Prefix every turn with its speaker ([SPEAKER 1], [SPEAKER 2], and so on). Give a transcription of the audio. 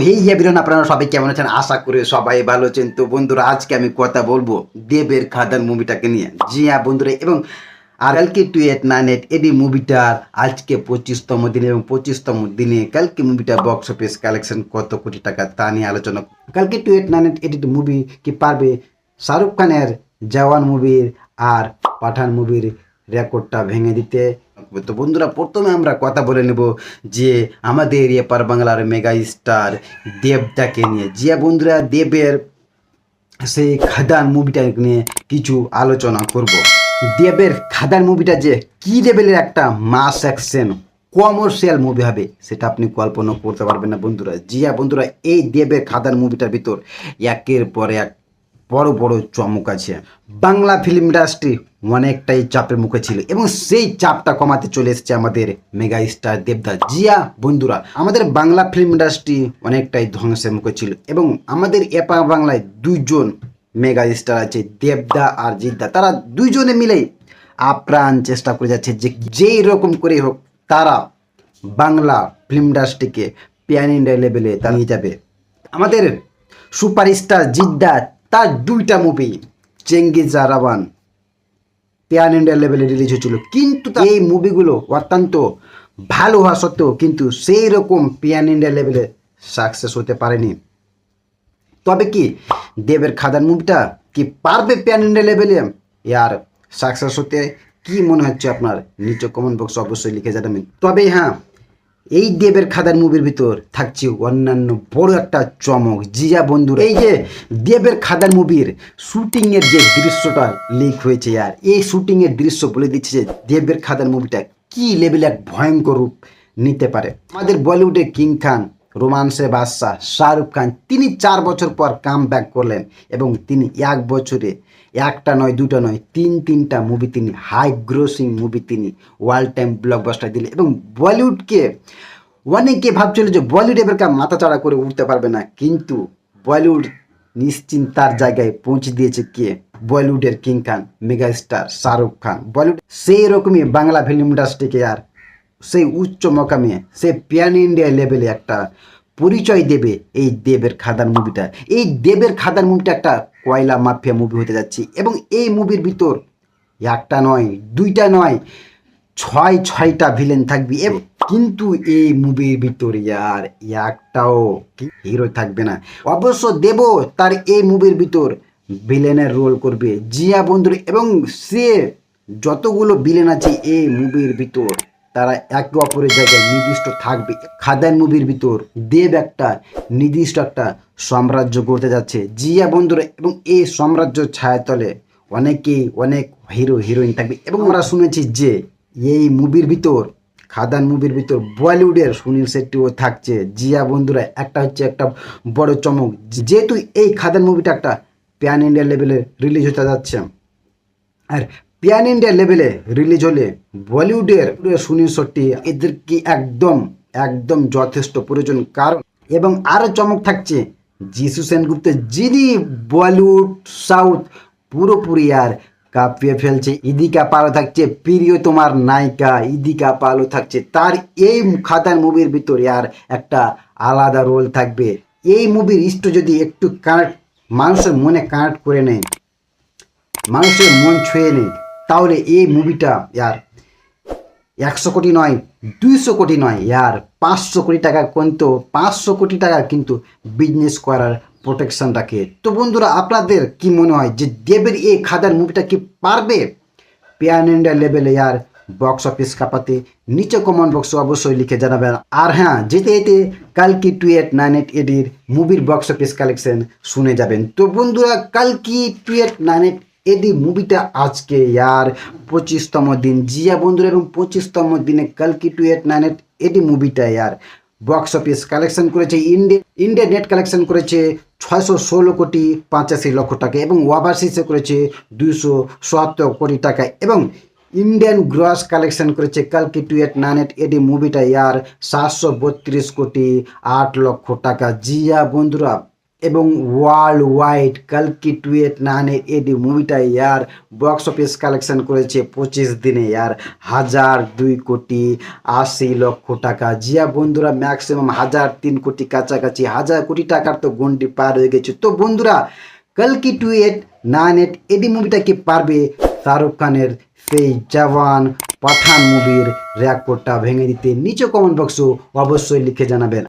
[SPEAKER 1] হেই everyone, আপনারা সবাই কেমন আছেন? আশা করি সবাই ভালো আছেন। তো বন্ধুরা, আজকে আমি কথা বলবো দেবের খাদান মুভিটাকে নিয়ে। জি হ্যাঁ বন্ধুরা, এবং আর কালকে 2898 এডি মুভিটার আজকে 25তম দিনে, এবং 25তম দিনে কালকে মুভিটা বক্স অফিস কালেকশন কত কোটি টাকা তা নিয়ে আলোচনা। কালকে 2898 এডি মুভি কি পারবে শাহরুখ খানের জওয়ান মুভির আর পাঠান মুভির রেকর্ডটা ভেঙে দিতে? তো বন্ধুরা, প্রথমে আমরা কথা বলে নেব যে আমাদের এপার বাংলার মেগা স্টার দেবদাকে নিয়ে। জিয়া বন্ধুরা, দেবের সেই খাদান মুভিটা নিয়ে কিছু আলোচনা করব। দেবের খাদান মুভিটা যে কি লেভেলের একটা মাস অ্যাকশন কমার্শিয়াল মুভি হবে সেটা আপনি কল্পনা করতে পারবেন না বন্ধুরা। জিয়া বন্ধুরা, এই দেবের খাদান মুভিটার ভিতর একের পর এক বড় বড় চমক আছে। বাংলা ফিল্ম ইন্ডাস্ট্রি অনেকটাই চাপের মুখে ছিল, এবং সেই চাপটা কমাতে চলে এসেছে আমাদের মেগা স্টার দেবদা। জিয়া বন্ধুরা, আমাদের বাংলা ফিল্ম ইন্ডাস্ট্রি অনেকটাই ধ্বংসের মুখে ছিল, এবং আমাদের এপার বাংলায় দুইজন মেগা স্টার আছে, দেবদা আর জিদ্দা। তারা দুইজনে মিলেই আপ্রাণ চেষ্টা করে যাচ্ছে যে যেই রকম করে হোক তারা বাংলা ফিল্ম ইন্ডাস্ট্রিকে প্যান ইন্ডিয়া লেভেলে তা নিয়ে যাবে। আমাদের সুপারস্টার জিদ্দা, তার দুইটা মুভি চেঙ্গিজ আর রাভান প্যান ইন্ডিয়া লেভেলে রিলিজ হয়েছিল, কিন্তু এই মুভিগুলো অত্যন্ত ভালো হওয়া সত্ত্বেও কিন্তু সেই রকম প্যান ইন্ডিয়া লেভেলে সাকসেস হতে পারেনি। তবে কি দেবের খাদান মুভিটা কি পারবে প্যান ইন্ডিয়া লেভেলে আর সাকসেস হতে? কি মনে হচ্ছে আপনার? নিচে কমেন্ট বক্সে অবশ্যই লিখে জানাবেন। তবে হ্যাঁ, এই দেবের খাদান মুভির ভিতর থাকছে অন্যান্য বড় একটা চমক। জিয়া বন্ধুরা, এই যে দেবের খাদান মুভির শুটিংয়ের যে দৃশ্যটা লিক হয়েছে, আর এই শুটিংয়ের দৃশ্য বলে দিচ্ছে যে দেবের খাদান মুভিটা কি লেভেলে এক ভয়ঙ্কর রূপ নিতে পারে। আমাদের বলিউডের কিং খান, রোমান্সে বাদশাহ শাহরুখ খান, তিনি 4 বছর পর কাম ব্যাক করলেন, এবং তিনি এক বছরে একটা নয় দুটা নয় তিনটা মুভি, তিনি হাই গ্রোসিং মুভি, তিনি ওয়ার্ল্ড টাইম ব্লকবাস্টার দিলেন। এবং বলিউডকে অনেকে ভাবছিল যে বলিউড এবার মাথা চাড়া করে উঠতে পারবে না, কিন্তু বলিউড নিশ্চিন্ত তার জায়গায় পৌঁছে দিয়েছে কে? বলিউডের কিং খান, মেগা স্টার শাহরুখ খান। বলিউড সেই রকমই বাংলা ফিল্ম ইন্ডাস্ট্রিকে আর সেই উচ্চ মকামে, সে প্যান ইন্ডিয়া লেভেলে একটা পরিচয় দেবে এই দেবের খাদান মুভিটা। এই দেবের খাদান মুভিটা একটা কয়লা মাফিয়া মুভি হতে যাচ্ছে, এবং এই মুভির ভিতর একটা নয় দুইটা নয় ছয়টা ভিলেন থাকবে, কিন্তু এই মুভির ভিতর আর একটাও হিরো থাকবে না। অবশ্য দেব তার এই মুভির ভিতর ভিলেনের রোল করবে জিয়া বন্ধুর, এবং সে যতগুলো ভিলেন আছে এই মুভির ভিতর তারা একে অপরের জায়গায় নির্দিষ্ট থাকবে। খাদান মুভির ভিতর দেব একটা নির্দিষ্ট একটা সাম্রাজ্য গড়তে যাচ্ছে জিয়া বন্ধুরা, এবং এই সাম্রাজ্য ছায়াতলে অনেক হিরো হিরোইন থাকবে। এবং আমরা শুনেছি যে এই মুভির ভিতর, খাদান মুভির ভিতর বলিউডের সুনীল শেট্টিও থাকছে জিয়া বন্ধুরা। একটা হচ্ছে একটা বড় চমক, যেহেতু এই খাদান মুভিটা একটা প্যান ইন্ডিয়া লেভেলে রিলিজ হতে যাচ্ছে, আর প্যান ইন্ডিয়া লেভেলে রিলিজ হলে বলিউডের সুনীল শেট্টি এদেরকে একদম যথেষ্ট প্রয়োজন। কারণ এবং আরও চমক থাকছে যিশু সেনগুপ্ত, যিনি বলিউড সাউথ পুরোপুরি আর কাঁপিয়ে ফেলছে। ইদিকা পালও থাকছে, প্রিয় তোমার নায়িকা ইদিকা পালও থাকছে। তার এই খাদান মুভির ভিতরে আর একটা আলাদা রোল থাকবে। এই মুভির স্টোরি যদি একটু কানেক্ট, মানুষের মনে কানেক্ট করে নেয়, মানুষের মন ছুঁয়ে নেয়, তাহলে এই মুভিটা আর 100 কোটি নয় 200 কোটি নয় আর 500 কোটি টাকা, কিন্তু 500 কোটি টাকা কিন্তু বিজনেস করার প্রোটেকশন রাখে। তো বন্ধুরা, আপনাদের কি মনে হয় যে দেবের এই খাদান মুভিটা কি পারবে প্যান ইন্ডিয়া লেভেলে আর বক্স অফিস কাঁপাতে? নিচে কমেন্ট বক্সে অবশ্যই লিখে জানাবেন। আর হ্যাঁ, যেতে কালকি 2898 এডির মুভির বক্স অফিস কালেকশন শুনে যাবেন। তো বন্ধুরা, কালকি 2898 এডি মুভিটা আজকে আর 25তম দিন জিয়া বন্ধুরা, এবং 25তম দিনে কালকি 2898 এডি মুভিটা আর বক্স অফিস কালেকশন করেছে, ইন্ডিয়া নেট কালেকশন করেছে 616 কোটি 85 লক্ষ টাকা, এবং ওভারসিজে করেছে 277 কোটি টাকা, এবং ইন্ডিয়ান গ্রস কালেকশন করেছে কালকি 2898 এডি মুভিটা আর 732 কোটি 8 লক্ষ টাকা। জিয়া বন্ধুরা, এবং ওয়ার্ল্ড ওয়াইড কালকি 2898 এডি মুভিটা ইয়ার বক্স অফিস কালেকশন করেছে 25 দিনে ইয়ার 1,02,80,00,000 টাকা। জিয়া বন্ধুরা ম্যাক্সিমাম 1,03 কোটি কাছাকাছি, 1,000 কোটি টাকার তো গন্ডি পার হয়ে গেছে। তো বন্ধুরা কালকি 2898 এডি মুভিটা কি পারবে শাহরুখ খানের সেই জওয়ান পাঠান মুভির রেকর্ডটা ভেঙে দিতে? নিচে কমেন্ট বক্সে অবশ্যই লিখে জানাবেন।